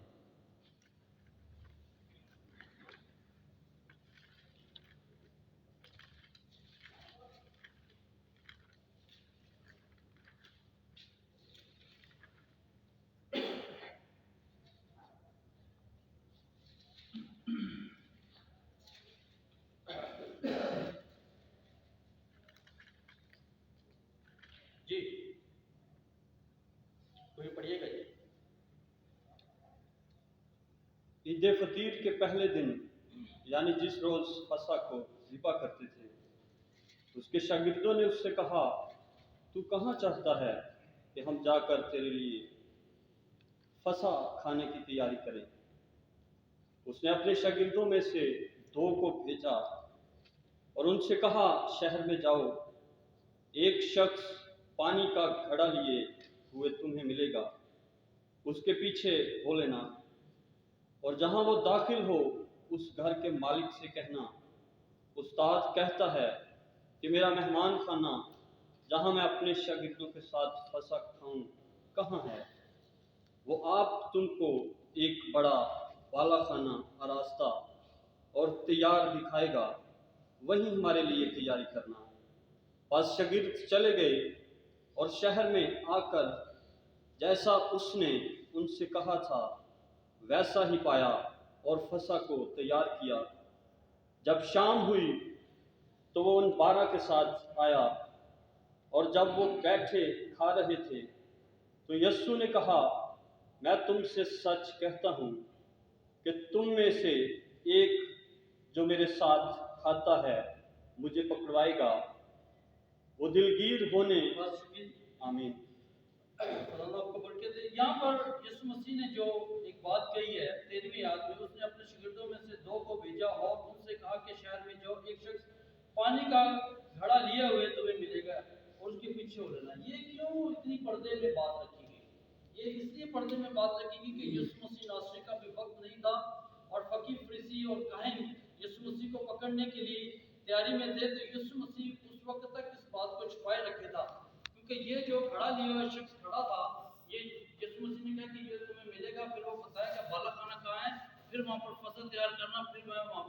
जी, कोई पढ़िएगा जी।
ईद फतीर के पहले दिन यानी जिस रोज फसह को ज़िबा करते थे, उसके शागिर्दों ने उससे कहा, तू कहाँ चाहता है कि हम जाकर तेरे लिए फसह खाने की तैयारी करें? उसने अपने शागिर्दों में से 2 को भेजा और उनसे कहा, शहर में जाओ, एक शख्स पानी का घड़ा लिए हुए तुम्हें मिलेगा, उसके पीछे हो लेना और जहां वो दाखिल हो उस घर के मालिक से कहना, उस्ताद कहता है कि मेरा मेहमान खाना जहां मैं अपने शागिर्दों के साथ फसह खाऊं कहाँ है? वो आप तुमको एक बड़ा वाला खाना आरास्ता और तैयार दिखाएगा, वहीं हमारे लिए तैयारी करना। बस शागिर्द चले गए और शहर में आकर जैसा उसने उनसे कहा था वैसा ही पाया और फसह को तैयार किया। जब शाम हुई तो वो उन 12 के साथ आया और जब वो बैठे खा रहे थे तो यीशु ने कहा, मैं तुमसे सच कहता हूँ कि तुम में से एक जो मेरे साथ खाता है मुझे पकड़वाएगा। वो दिलगीर होने आमीन।
आपको बरकत दे। यहाँ पर यीशु मसीह ने जो एक बात कही है 13वीं आयत में, उसने अपने शागिर्दों में से 2 को भेजा और उनसे कहा कि शहर में जाओ, एक शख्स पानी का घड़ा लिए हुए तुम्हें मिलेगा और उसके पीछे हो लेना। ये क्यों इतनी पर्दे में बात रखी गई? ये इसलिए पर्दे में बात रखी गई कि यीशु मसीह नासरी का भी वक्त नहीं था और फकीह फरीसी और काहिन यीशु मसीह को पकड़ने के लिए तैयारी में थे। तो यीशु मसीह उस वक्त तक इस बात को छुपाए रखे था, क्योंकि ये जो घड़ा लिए हुआ शख्स खड़ा था, ये यीशु मसीह ने कहा कि ये तुम्हें मिलेगा। फिर वो बताएगा बाला खाना कहाँ है, फिर वहाँ पर फसह तैयार करना, फिर मैं और आप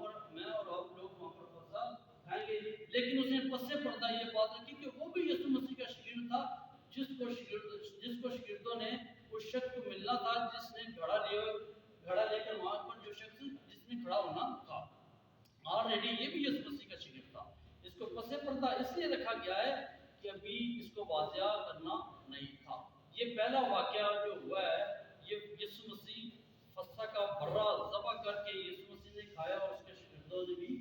लोग वहाँ पर फसह दिखाएंगे, लेकिन उसने पस्से पर्दा ये बात रखी कि वो भी यीशु मसीह का शागिर्द था, जिसको शागिर्दों ने उस शख्स को मिलना था जिसने घड़ा लेकर वहां पर जो शख्स जिसने खड़ा होना था। ऑलरेडी ये भी यीशु मसीह का शागिर्द था। इसको पस्से पर्दा इसलिए रखा गया है कि अभी इसको वाज़िया करना नहीं था। ये पहला वाकया जो हुआ है, ये यीशु मसीह फसह का बर्रा ज़बह करके यीशु मसीह ने खाया और उसके शागिर्दों ने भी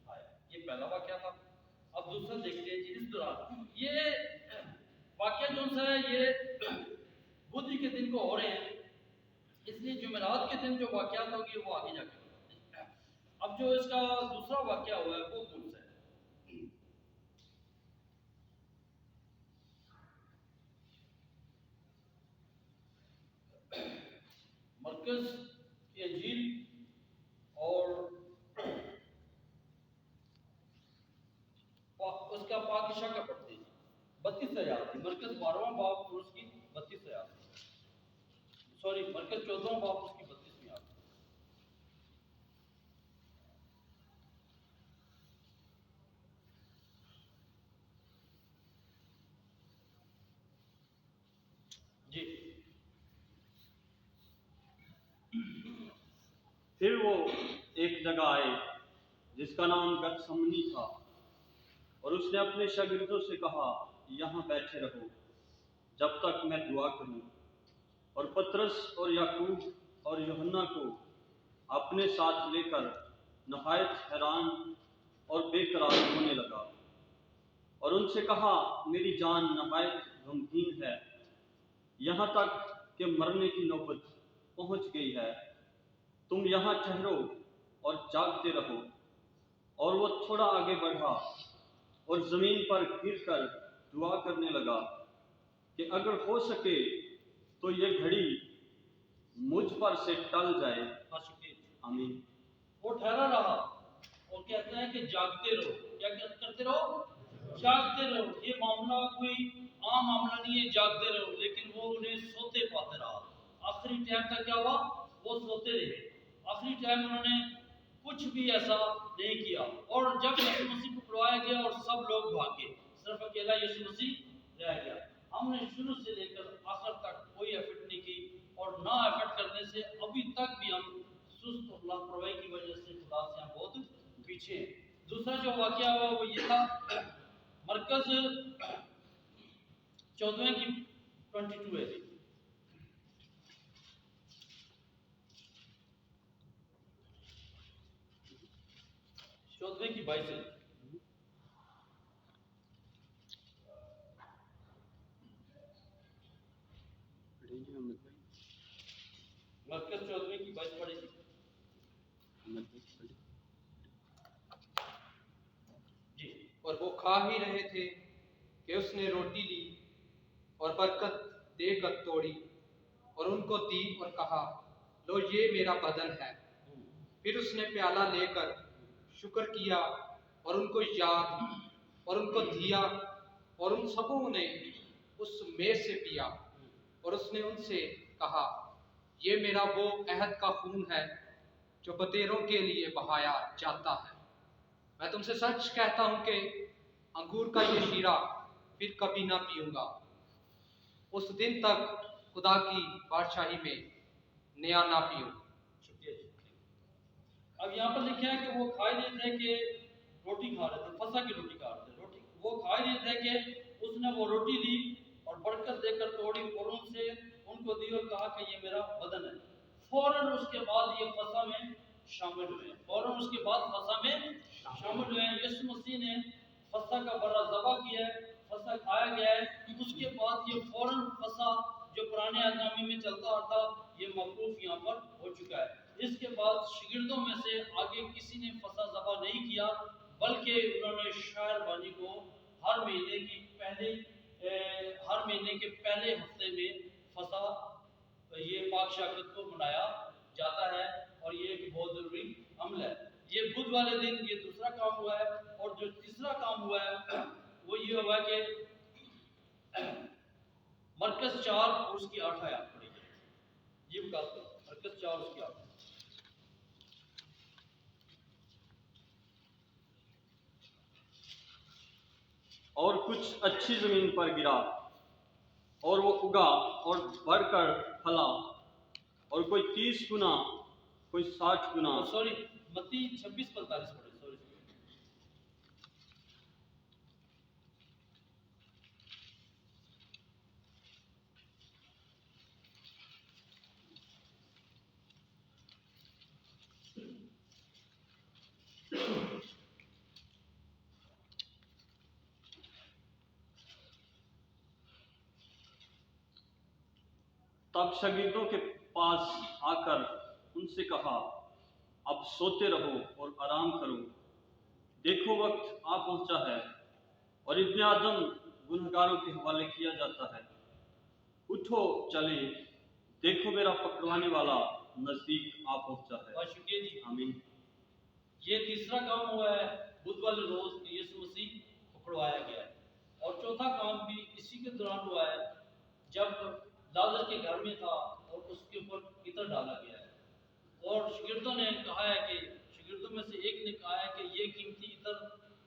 खाया। ये पहला वाकया था। अब दूसरा देखते हैं जी, इस दौरान ये वाकया जो है ये बुध के दिन को हो रहे हैं, इसलिए जुमेरात के दिन जो वाकयात होगी वो आगे जाके बताते हैं। अब जो इसका दूसरा वाकया हुआ है वो कौन सा है? मरकज की अंजील और उसका पाकिशा का पढ़ते हैं 32 आयात, मरकज 12वां बाब और उसकी 32 आयात, सॉरी मरकज 14वां बाब उसकी 32वीं आयत। जी
फिर वो एक जगह आए जिसका नाम गतसमनी था, और उसने अपने शागिर्दों से कहा, यहाँ बैठे रहो जब तक मैं दुआ करूं। और पतरस और याकूब और यूहन्ना को अपने साथ लेकर नहायत हैरान और बेकरार होने लगा और उनसे कहा, मेरी जान नहायत गमगीन है, यहाँ तक कि मरने की नौबत पहुँच गई है। तुम यहाँ ठहरो और जागते रहो। और वो थोड़ा आगे बढ़ा और ज़मीन पर गिरकर दुआ करने लगा कि अगर हो सके तो ये घड़ी मुझ पर से टल जाए। आमीन।
वो ठहरा रहा और कहता है कि जागते रहो। क्या करते रहो? जागते रहो। ये मामला कोई आम मामला नहीं है, जागते रहो, लेकिन वो उन्हें सोते पाते रहा। आखिरी टाइम तक क्या हुआ? वो सोते रहे। आखिरी टाइम उन्होंने कुछ भी ऐसा नहीं किया। और जब यीशु मसीह को बुलाया गया और सब लोग भागे, सिर्फ अकेला यीशु मसीह रह गया। हमने शुरू से लेकर आखिर तक कोई एफर्ट नहीं की, और ना एफर्ट करने से अभी तक भी हम सुस्त और लापरवाही की वजह से खुदा से हम बहुत पीछे हैं। दूसरा जो वाकया हुआ वो ये था, मरकज 14 की 22 है। 14 की 22 है। मरकज 14 की 22 पढ़ेगी।
जी। और वो खा ही रहे थे कि उसने रोटी ली और बरकत देकर तोड़ी और उनको दी और कहा, लो ये मेरा बदन है। फिर उसने प्याला लेकर शुक्र किया और उनको याद और उनको दिया, और उन सबों ने उस मेज से पिया। और उसने उनसे कहा, ये मेरा वो अहद का खून है जो बतेरों के लिए बहाया जाता है। मैं तुमसे सच कहता हूं कि अंगूर का ये शीरा फिर कभी ना पीऊंगा, उस दिन तक खुदा की बादशाही में नया ना पीऊं।
अब यहाँ पर लिखा है कि वो खा रहे थे कि रोटी खा रहे थे, फसह की रोटी खा रहे थे। रोटी वो खा रहे थे कि उसने वो रोटी ली और बरकत देकर तोड़ी और उनसे उनको दी और कहा कि ये मेरा बदन है। फौरन उसके बाद ये फसह में शामिल हुए। फौरन उसके बाद फसह में शामिल हुए। यीशु मसीह ने फसह का बर्रा ज़बह किया है, फसह खाया गया है। उसके बाद ये फौरन फसह जो पुराने अहदनामे में चलता आता, ये मौकूफ यहाँ पर हो चुका है। इसके बाद शागिर्दों में से आगे किसी ने फसह ज़बह नहीं किया, बल्कि उन्होंने शायरबानी को हर महीने के पहले हफ्ते में फसह ये पाक शागिर्द को मनाया जाता है, और ये एक बहुत जरूरी अमल है। ये बुध वाले दिन ये दूसरा काम हुआ है। और जो तीसरा काम हुआ है वो ये हुआ कि मरकज 4 और उसकी 8 आयत पढ़ी जाए। ये विकास मरकज 4 उसकी 8।
और कुछ अच्छी जमीन पर गिरा, और वो उगा और बढ़कर फला, और कोई 30 गुना, कोई 60 गुना।
सॉरी, मत्ती 26:45 पढ़े, सॉरी।
तब शागिर्दों के पास आकर उनसे कहा, अब सोते रहो और आराम करो, देखो वक्त आ पहुंचा है और इब्ने आदम गुनहगारों के हवाले किया जाता है। उठो चले, देखो मेरा पकड़वाने वाला नजदीक आ पहुंचा है।
और शुक्रिया जी।
आमीन।
ये तीसरा काम हुआ है बुध वाले रोज यीशु मसीह पकड़वाया गया है। और चौथा काम भी इसी के दौरान हुआ है जब लाजर के घर में था और उसके ऊपर इत्र डाला गया है। और शागिर्दों ने कहा है कि शागिर्दों में से एक ने कहा है कि ये कीमती इत्र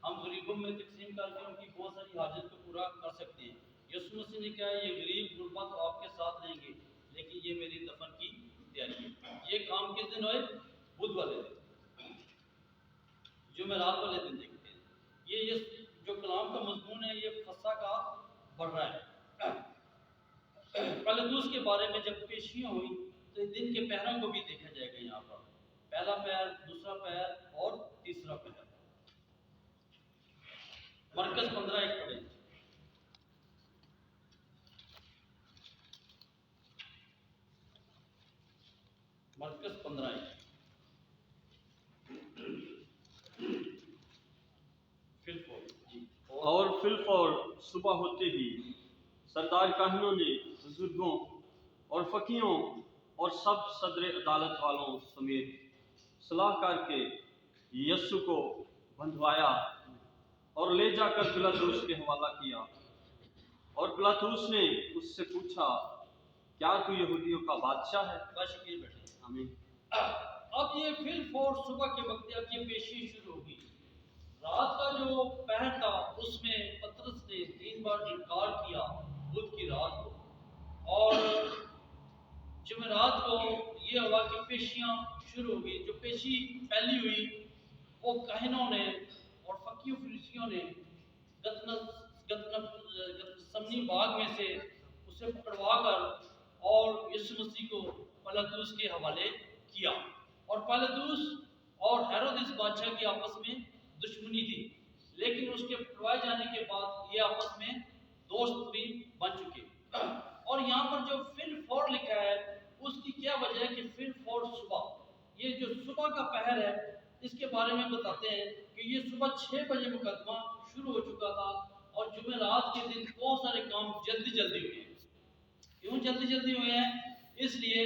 हम गरीबों में तकसीम करके उनकी बहुत सारी हाजत को पूरा कर सकते हैं। यीशु मसीह ने कहा ये गरीब गुरबा तो आपके साथ रहेंगे, लेकिन ये मेरी दफन की तैयारी है। ये काम किस दिन हुए? बुध वाले दिन, जुमेरात वाले दिन देखते हैं। ये जो कलाम का मजमून है ये फसा का बढ़ रहा है। पहलुस के बारे में जब पेशियां हुई तो दिन के पहरों को भी देखा जाएगा। यहाँ पर पहला पैर, दूसरा पैर और तीसरा पैर। मरकज 15:1 पढ़े। मरकज 15:1।
और फिलफौर सुबह होते ही सरदार काहनों ने बुजुर्गों और फकीरों और सब सदर अदालत वालों समेत सलाह करके यस्सु को बंधवाया और ले जाकर पिलातुस के हवाला किया। और पिलातुस ने उससे पूछा, क्या तू यहूदियों का बादशाह है?
बस ये बैठे।
आमीन।
अब ये फिलफौर सुबह के वक्त अब ये पेशी शुरू होगी। रात का जो पहर था उसमें पतरस ने 3 बार इनकार किया बुध की रात को। और जुमेरात को ये हुआ कि पेशियां शुरू हुई। जो पेशी पहली हुई वो काहिनों ने और फकीर फरीसियों ने गतसमनी बाग में से उसे पकड़वा कर और यीशु मसीह को पिलातुस के हवाले किया। और पिलातुस और हेरोदेस बादशाह की आपस में दुश्मनी थी, लेकिन उसके पकड़वाए जाने के बाद ये आपस में दोस्त भी बन चुके। और यहाँ पर जो फिलफौर लिखा है उसकी क्या वजह है कि फिलफौर सुबह, ये जो सुबह का पहर है इसके बारे में बताते हैं कि ये सुबह 6 बजे मुकदमा शुरू हो चुका था। और जुमेरात के दिन बहुत सारे काम जल्दी जल्दी हुए हैं। क्यों जल्दी जल्दी हुए हैं? इसलिए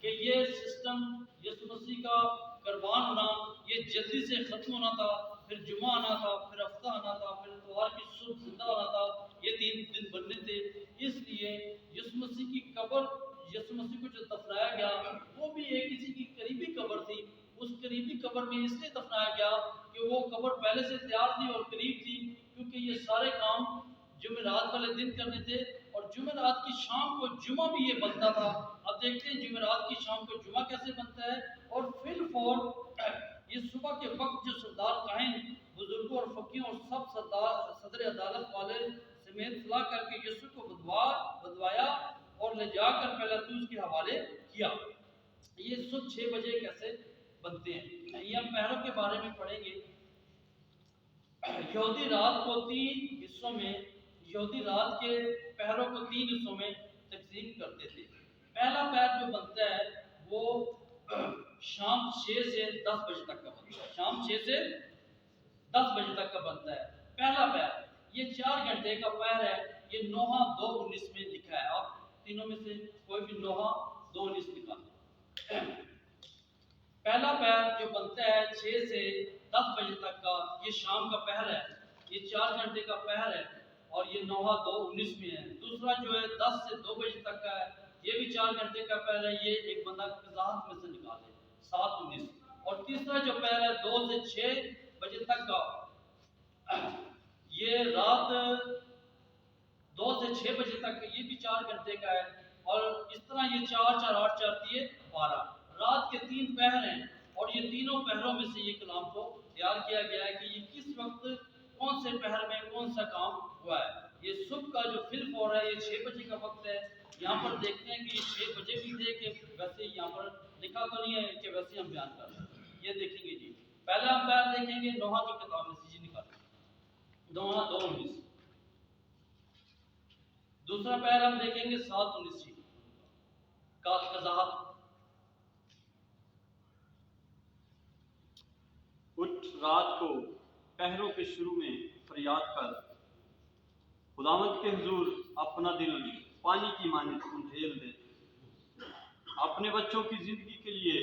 कि ये सिस्टम यीशु मसीह का कुर्बान होना ये जल्दी से खत्म होना था, फिर जुमा आना था, फिर हफ्ता आना था, फिर इतवार की सुबह जिंदा होना था। ये 3 दिन बनने थे। इसलिए यीशु मसीह की कब्र, यीशु मसीह को जो दफनाया गया वो भी एक किसी की करीबी कब्र थी। उस करीबी कब्र में इसलिए दफनाया गया कि वो कब्र पहले से तैयार थी और करीब थी, क्योंकि ये सारे काम जुमेरात वाले दिन करने थे। और जुमेरात की शाम को जुमा भी ये बनता था। अब देखते हैं जुमेरात की शाम को जुमा कैसे बनता है। और फिलफौर ये सुबह के वक्त जो सरदार काहिन, बुजुर्गों और फकीरों और सब सदर अदालत वाले समेत सलाह करके यीशु को बंधवाया और ले जाकर पिलातुस के हवाले किया। ये सुबह 6 बजे कैसे बनते हैं, ये हम पहरों के बारे में पढ़ेंगे। यहूदी रात को 3 हिस्सों में, यहूदी रात के पहरों को 3 हिस्सों में तकसीम करते थे। पहला पहर जो बनता है वो शाम 6 से 10 बजे तक का बनता है। शाम 6 से 10 बजे तक का बनता है पहला पहर। ये 4 घंटे का पहर है। ये नोहा 2:19 में लिखा है। आप तीनों में से कोई भी नोहा 2:19 निकाल। पहला पहर जो बनता है 6 से 10 बजे तक का, ये शाम का पहर है। ये 4 घंटे का पहर है और ये नोहा 2:19 में है। दूसरा जो है 10 से 2 बजे तक का है, ये भी 4 घंटे का पहर है। ये एक बंदा कज़ात में से निकाले 7:19। और तीसरा जो पहर है 2 से 6 बजे तक का, ये रात 2 से 6 बजे तक ये भी 4 घंटे का है, और इस तरह ये 4 4 8 4 दिए 12 रात के 3 पहर हैं, और ये तीनों पहरों में से ये कलाम को तैयार किया गया है कि ये किस वक्त कौन से पहर में कौन सा काम हुआ है। ये सुबह का जो फिल हो रहा है ये 6 बजे का वक्त है। यहाँ पर देखते हैं कि 6 बजे भी थे कि वैसे यहाँ पर लिखा तो नहीं है कि वैसे हम बयान कर रहे हैं। ये देखेंगे जी, पहला हम पैर देखेंगे नोहा की किताब में से जी निकाल नोहा 2:19। दूसरा पैर हम देखेंगे 7:19 जी का कज़ाहत।
उठ रात को पहरों के शुरू में फरियाद कर, खुदावंद के हुजूर अपना दिल पानी की मानित उंडेल दे। अपने बच्चों की जिंदगी के लिए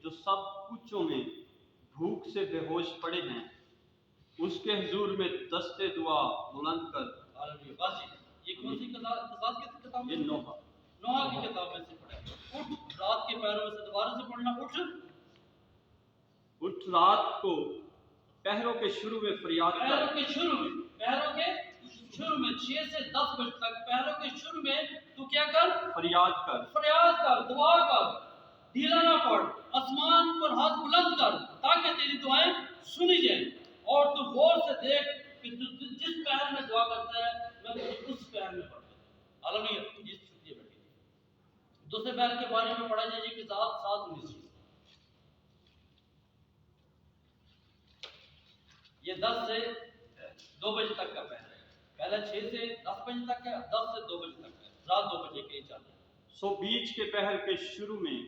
जो सब कुछों में भूख से बेहोश पड़े हैं, उसके हुजूर में दस्ते दुआ बुलंद कर।
हालेलुया। बस जी, ये कौन सी कज़ाहत की किताब
ये
में? नोहा की किताब में से पढ़ा। उठ रात के पैरों में से दोबारा से पढ़ना।
उठ रात को पहरों के शुरू में फरियाद
पहरों
कर।
के शुरू में 6 से 10 बजे तक पहरों के शुरू में तू क्या कर?
फरियाद कर,
फरियाद कर, दुआ कर, ढीला ना पड़, आसमान पर हाथ बुलंद कर ताकि तेरी दुआएं सुनी जाएं। और तू गौर से देख कि तू जिस पहर में दुआ करता है मैं तुझे उस पहर में पढ़ता हूं। हालेलुया। जिस छुट्टी बैठी दूसरे पहर के बारे में पढ़ा जाए कि 7:19 ये 10 से 2 बजे तक का पहर है। पहला 6 से 10 बजे तक है, 10 से 2 बजे तक है, रात 2 बजे के चल रहे हैं।
सो बीच के पहर के शुरू में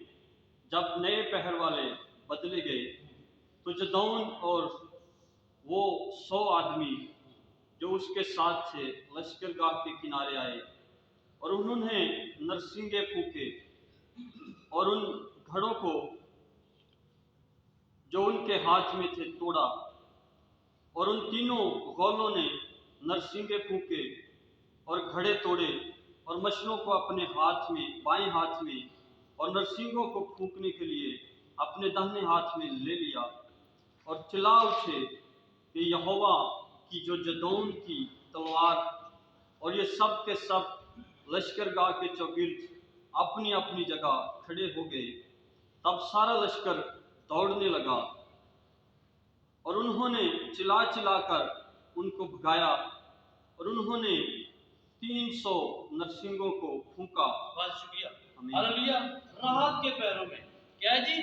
जब नए पहर वाले बदले गए तो जदौन और वो 100 आदमी जो उसके साथ थे लश्करगाह के किनारे आए, और उन्होंने नरसिंगे फूके और उन घड़ों को जो उनके हाथ में थे तोड़ा, और उन तीनों गौलों ने नरसिंगे फूके और घड़े तोड़े और मशलों को अपने हाथ में बाएं हाथ में और नरसिंगों को फूकने के लिए अपने दाहिने हाथ में ले लिया, और चिल्ला उठे कि यहोवा की जो जदौन की तलवार। और ये सब के सब लश्करगाह के चौगिर्द अपनी अपनी जगह खड़े हो गए। तब सारा लश्कर दौड़ने लगा, और उन्होंने चिल्ला चिल्ला कर उनको भगाया, और उन्होंने 300 नरसिंगों को फूका।
बहुत शुक्रिया।
आमीन।
हालेलुया। राहत के पैरों में क्या है जी?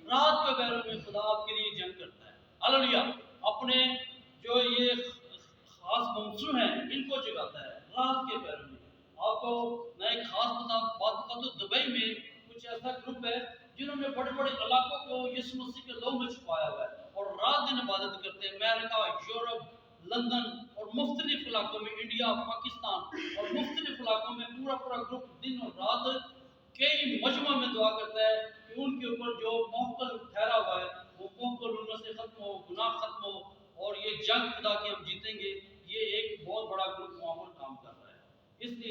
राहत के पैरों में खुदा आपके लिए जंग करता है। हालेलुया। अपने जो ये खास मंसूर हैं इनको जगाता है राहत के पैरों में। आपको मैं एक खास बात बता दूं, दुबई में कुछ ऐसा ग्रुप है जिन्होंने बड़े बड़े इलाकों को यीशु मसीह के लोगों में छुपाया हुआ है और रात दिन इबादत करते हैं। अमेरिका, यूरोप, लंदन और मुख्तलिफ इलाकों में, इंडिया, पाकिस्तान और मुख्तलिफ इलाकों में पूरा ग्रुप दिन और रात कई मजमा में दुआ करता है कि उनके ऊपर जो मोहकल ठहरा हुआ है वो मोहकल उनमें से खत्म हो, गुनाह खत्म हो और ये जंग खुदा की हम जीतेंगे। ये एक बहुत बड़ा ग्रुप वहाँ पर काम कर रहा है। इसलिए